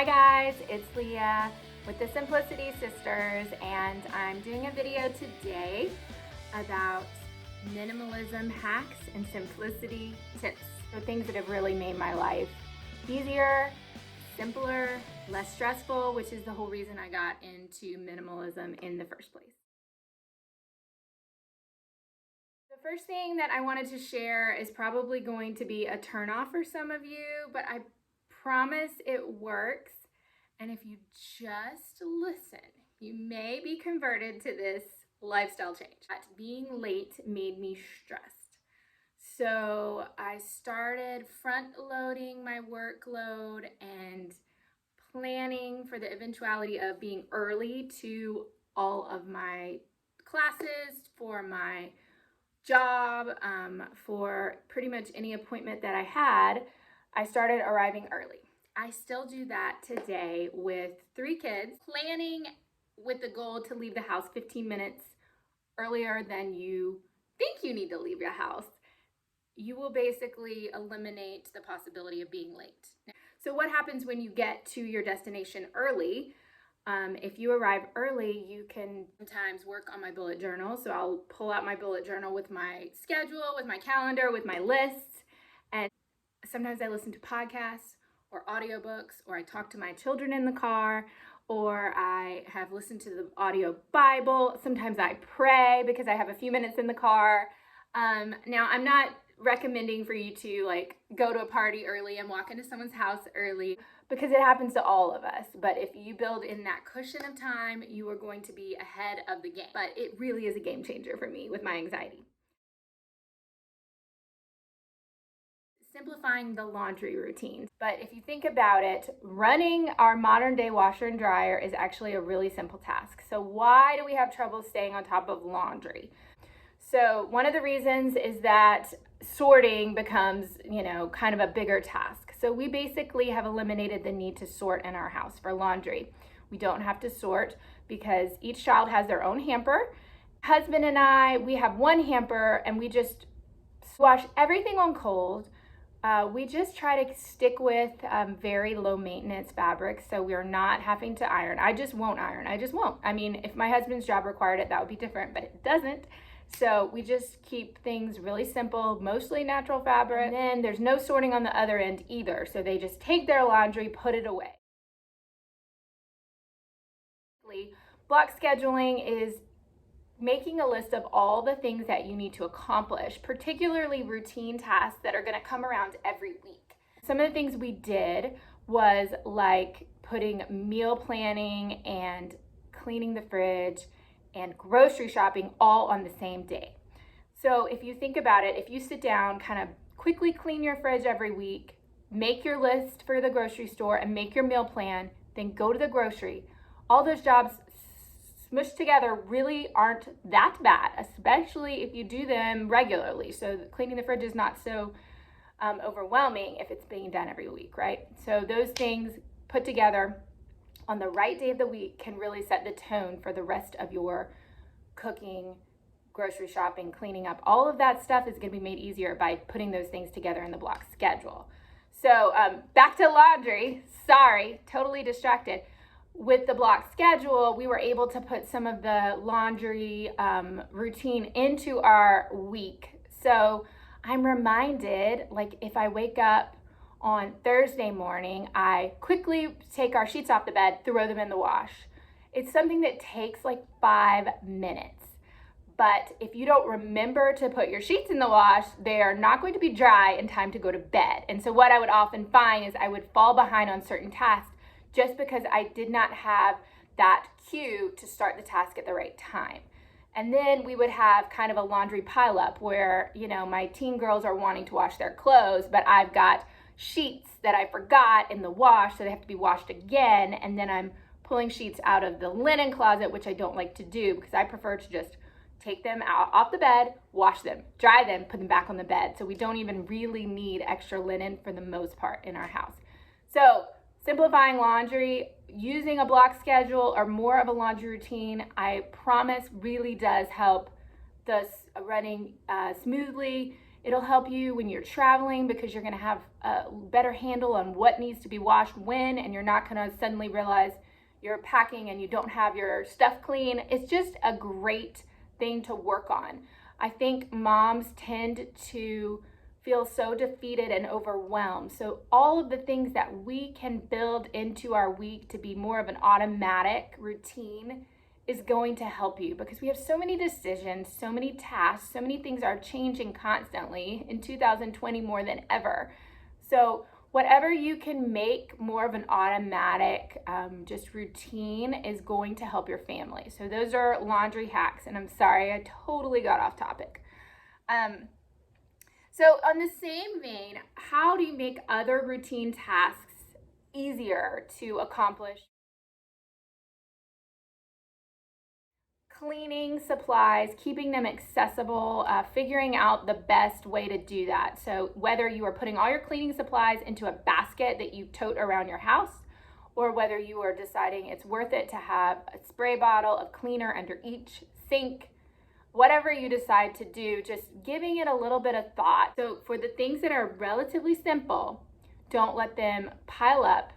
Hi guys, it's Leah with the Simplicity Sisters, and I'm doing a video today about minimalism hacks and simplicity tips. So things that have really made my life easier, simpler, less stressful, which is the whole reason I got into minimalism in the first place. The first thing that I wanted to share is probably going to be a turnoff for some of you, but I promise it works. And if you just listen, you may be converted to this lifestyle change. Being late made me stressed. So I started front loading my workload and planning for the eventuality of being early to all of my classes, for my job, for pretty much any appointment that I had. I started arriving early. I still do that today with 3 kids, planning with the goal to leave the house 15 minutes earlier than you think you need to leave your house. You will basically eliminate the possibility of being late. So what happens when you get to your destination early? If you arrive early, you can sometimes work on my bullet journal. So I'll pull out my bullet journal with my schedule, with my calendar, with my lists. And sometimes I listen to podcasts or audiobooks, or I talk to my children in the car, or I have listened to the audio Bible. Sometimes I pray because I have a few minutes in the car. Now, I'm not recommending for you to go to a party early and walk into someone's house early, because it happens to all of us. But if you build in that cushion of time, you are going to be ahead of the game. But it really is a game changer for me with my anxiety. Simplifying the laundry routine. But if you think about it, running our modern day washer and dryer is actually a really simple task. So why do we have trouble staying on top of laundry? So one of the reasons is that sorting becomes, kind of a bigger task. So we basically have eliminated the need to sort in our house for laundry. We don't have to sort because each child has their own hamper. Husband and I, we have one hamper, and we just wash everything on cold. We just try to stick with very low maintenance fabrics, so we're not having to iron. I just won't iron. I just won't. I mean, if my husband's job required it, that would be different, but it doesn't. So we just keep things really simple, mostly natural fabric. And then there's no sorting on the other end either. So they just take their laundry, put it away. Block scheduling is making a list of all the things that you need to accomplish, particularly routine tasks that are going to come around every week. Some of the things we did was like putting meal planning and cleaning the fridge and grocery shopping all on the same day. So if you think about it, if you sit down, kind of quickly clean your fridge every week, make your list for the grocery store and make your meal plan, then go to the grocery, all those jobs smushed together really aren't that bad, especially if you do them regularly. So cleaning the fridge is not so overwhelming if it's being done every week, right? So those things put together on the right day of the week can really set the tone for the rest of your cooking, grocery shopping, cleaning up. All of that stuff is going to be made easier by putting those things together in the block schedule. So back to laundry. Sorry, totally distracted. With the block schedule, we were able to put some of the laundry routine into our week. So I'm reminded, if I wake up on Thursday morning, I quickly take our sheets off the bed, throw them in the wash. It's something that takes 5 minutes. But if you don't remember to put your sheets in the wash, they are not going to be dry in time to go to bed. And so what I would often find is I would fall behind on certain tasks just because I did not have that cue to start the task at the right time. And then we would have kind of a laundry pileup where, my teen girls are wanting to wash their clothes, but I've got sheets that I forgot in the wash, so they have to be washed again. And then I'm pulling sheets out of the linen closet, which I don't like to do because I prefer to just take them out off the bed, wash them, dry them, put them back on the bed. So we don't even really need extra linen for the most part in our house. So simplifying laundry, using a block schedule or more of a laundry routine, I promise really does help the running smoothly. It'll help you when you're traveling because you're going to have a better handle on what needs to be washed when, and you're not going to suddenly realize you're packing and you don't have your stuff clean. It's just a great thing to work on. I think moms tend to feel so defeated and overwhelmed. So all of the things that we can build into our week to be more of an automatic routine is going to help you, because we have so many decisions, so many tasks, so many things are changing constantly in 2020 more than ever. So whatever you can make more of an automatic just routine is going to help your family. So those are laundry hacks, and I'm sorry, I totally got off topic. So on the same vein, how do you make other routine tasks easier to accomplish? Cleaning supplies, keeping them accessible, figuring out the best way to do that. So whether you are putting all your cleaning supplies into a basket that you tote around your house, or whether you are deciding it's worth it to have a spray bottle of cleaner under each sink, whatever you decide to do, just giving it a little bit of thought. So for the things that are relatively simple, don't let them pile up.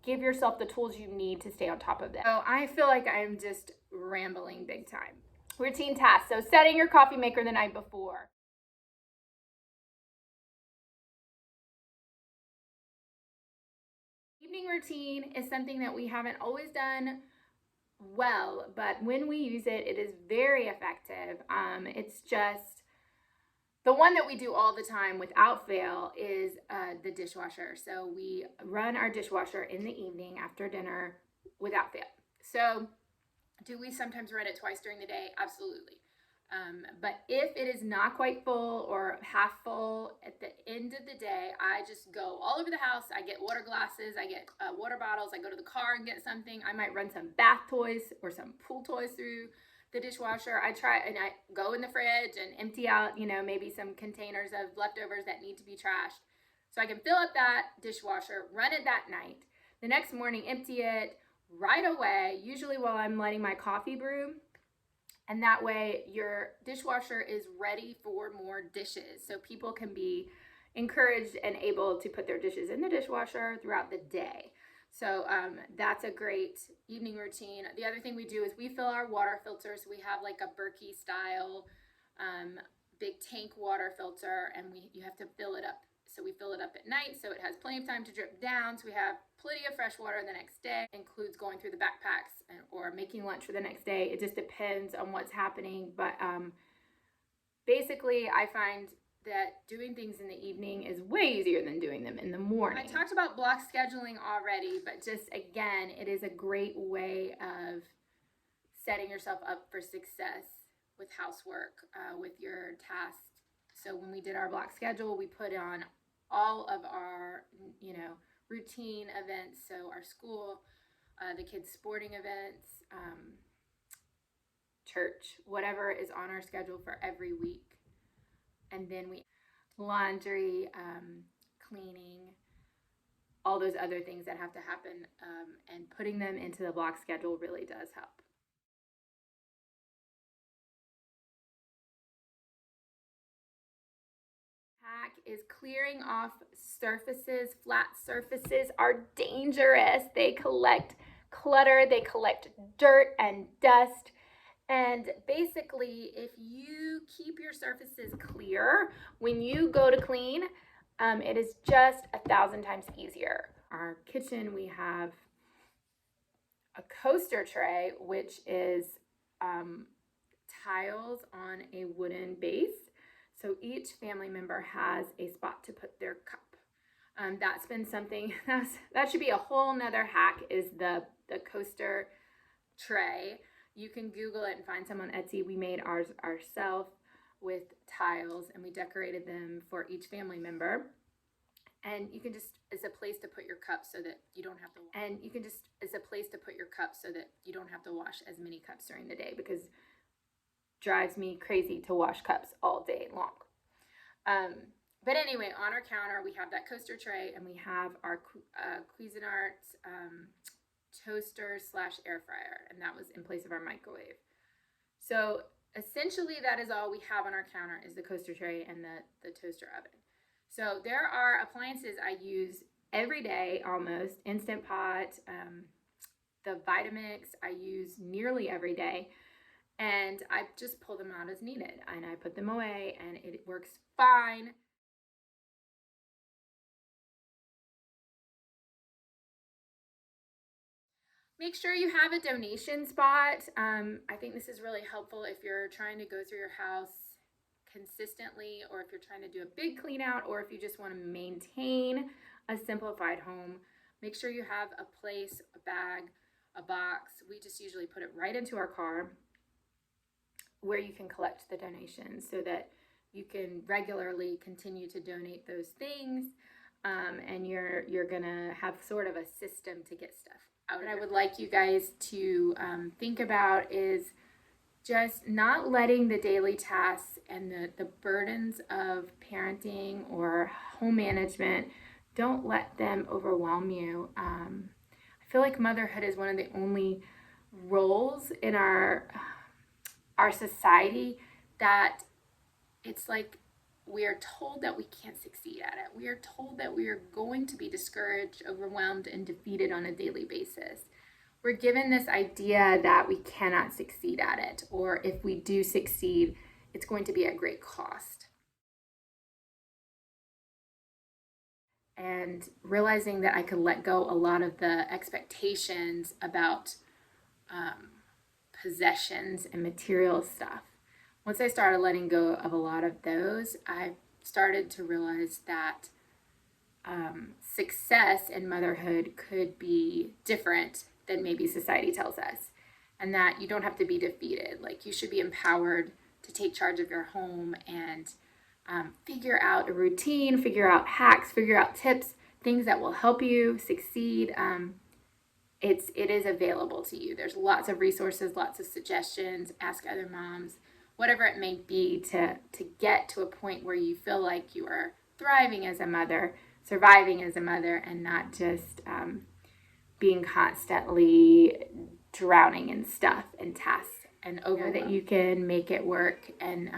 Give yourself the tools you need to stay on top of them. So I feel like I'm just rambling big time. Routine tasks. So setting your coffee maker the night before. Evening routine is something that we haven't always done well, but when we use it, it is very effective. It's just the one that we do all the time without fail is the dishwasher. So we run our dishwasher in the evening after dinner without fail. So do we sometimes run it twice during the day? Absolutely. But if it is not quite full or half full at the end of the day, I just go all over the house. I get water glasses, I get water bottles, I go to the car and get something. I might run some bath toys or some pool toys through the dishwasher. I go in the fridge and empty out, maybe some containers of leftovers that need to be trashed. So I can fill up that dishwasher, run it that night. The next morning, empty it right away, usually while I'm letting my coffee brew. And that way your dishwasher is ready for more dishes. So people can be encouraged and able to put their dishes in the dishwasher throughout the day. So that's a great evening routine. The other thing we do is we fill our water filters. We have like a Berkey style big tank water filter, and you have to fill it up. So we fill it up at night so it has plenty of time to drip down. So we have plenty of fresh water the next day. Includes going through the backpacks or making lunch for the next day. It just depends on what's happening. But basically, I find that doing things in the evening is way easier than doing them in the morning. I talked about block scheduling already, but just again, it is a great way of setting yourself up for success with housework, with your tasks. So when we did our block schedule, we put on all of our, routine events. So our school, the kids' sporting events, church, whatever is on our schedule for every week. And then we laundry, cleaning, all those other things that have to happen, and putting them into the block schedule really does help. Hack is clearing off surfaces. Flat surfaces are dangerous. They collect clutter, they collect dirt and dust. And basically, if you keep your surfaces clear when you go to clean, it is just 1,000 times easier. Our kitchen, we have a coaster tray, which is tiles on a wooden base. So each family member has a spot to put their cup. That's been something that should be a whole nother hack, is the coaster tray. You can Google it and find some on Etsy. We made ours ourselves with tiles, and we decorated them for each family member. And you can just, as a place to put your cups so that you don't have to, wash as many cups during the day, because it drives me crazy to wash cups all day long. But anyway, on our counter, we have that coaster tray, and we have our Cuisinart toaster / air fryer, and that was in place of our microwave. So essentially that is all we have on our counter is the coaster tray and the toaster oven. So there are appliances I use every day almost. Instant Pot, the Vitamix I use nearly every day. And I just pull them out as needed and I put them away and it works fine. Make sure you have a donation spot. I think this is really helpful if you're trying to go through your house consistently, or if you're trying to do a big clean out, or if you just want to maintain a simplified home. Make sure you have a place, a bag, a box. We just usually put it right into our car where you can collect the donations so that you can regularly continue to donate those things, and you're gonna have sort of a system to get stuff out. What I would like you guys to think about is just not letting the daily tasks and the burdens of parenting or home management, don't let them overwhelm you. I feel like motherhood is one of the only roles in our society that it's like we are told that we can't succeed at it. We are told that we are going to be discouraged, overwhelmed, and defeated on a daily basis. We're given this idea that we cannot succeed at it, or if we do succeed, it's going to be at great cost. And realizing that I could let go a lot of the expectations about possessions and material stuff. Once I started letting go of a lot of those, I started to realize that success in motherhood could be different than maybe society tells us, and that you don't have to be defeated. Like, you should be empowered to take charge of your home and figure out a routine, figure out hacks, figure out tips, things that will help you succeed. It is available to you. There's lots of resources, lots of suggestions. Ask other moms, whatever it may be, to get to a point where you feel like you are thriving as a mother, surviving as a mother, and not just being constantly drowning in stuff and tasks and over. That you can make it work and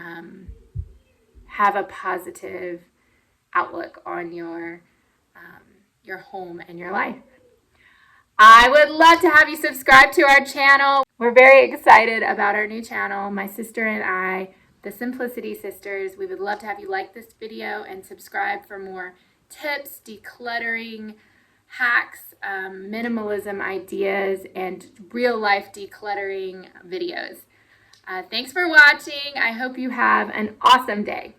have a positive outlook on your home and your life. I would love to have you subscribe to our channel. We're very excited about our new channel, my sister and I, the Simplicity Sisters. We would love to have you like this video and subscribe for more tips, decluttering hacks, minimalism ideas, and real life decluttering videos. Thanks for watching. I hope you have an awesome day.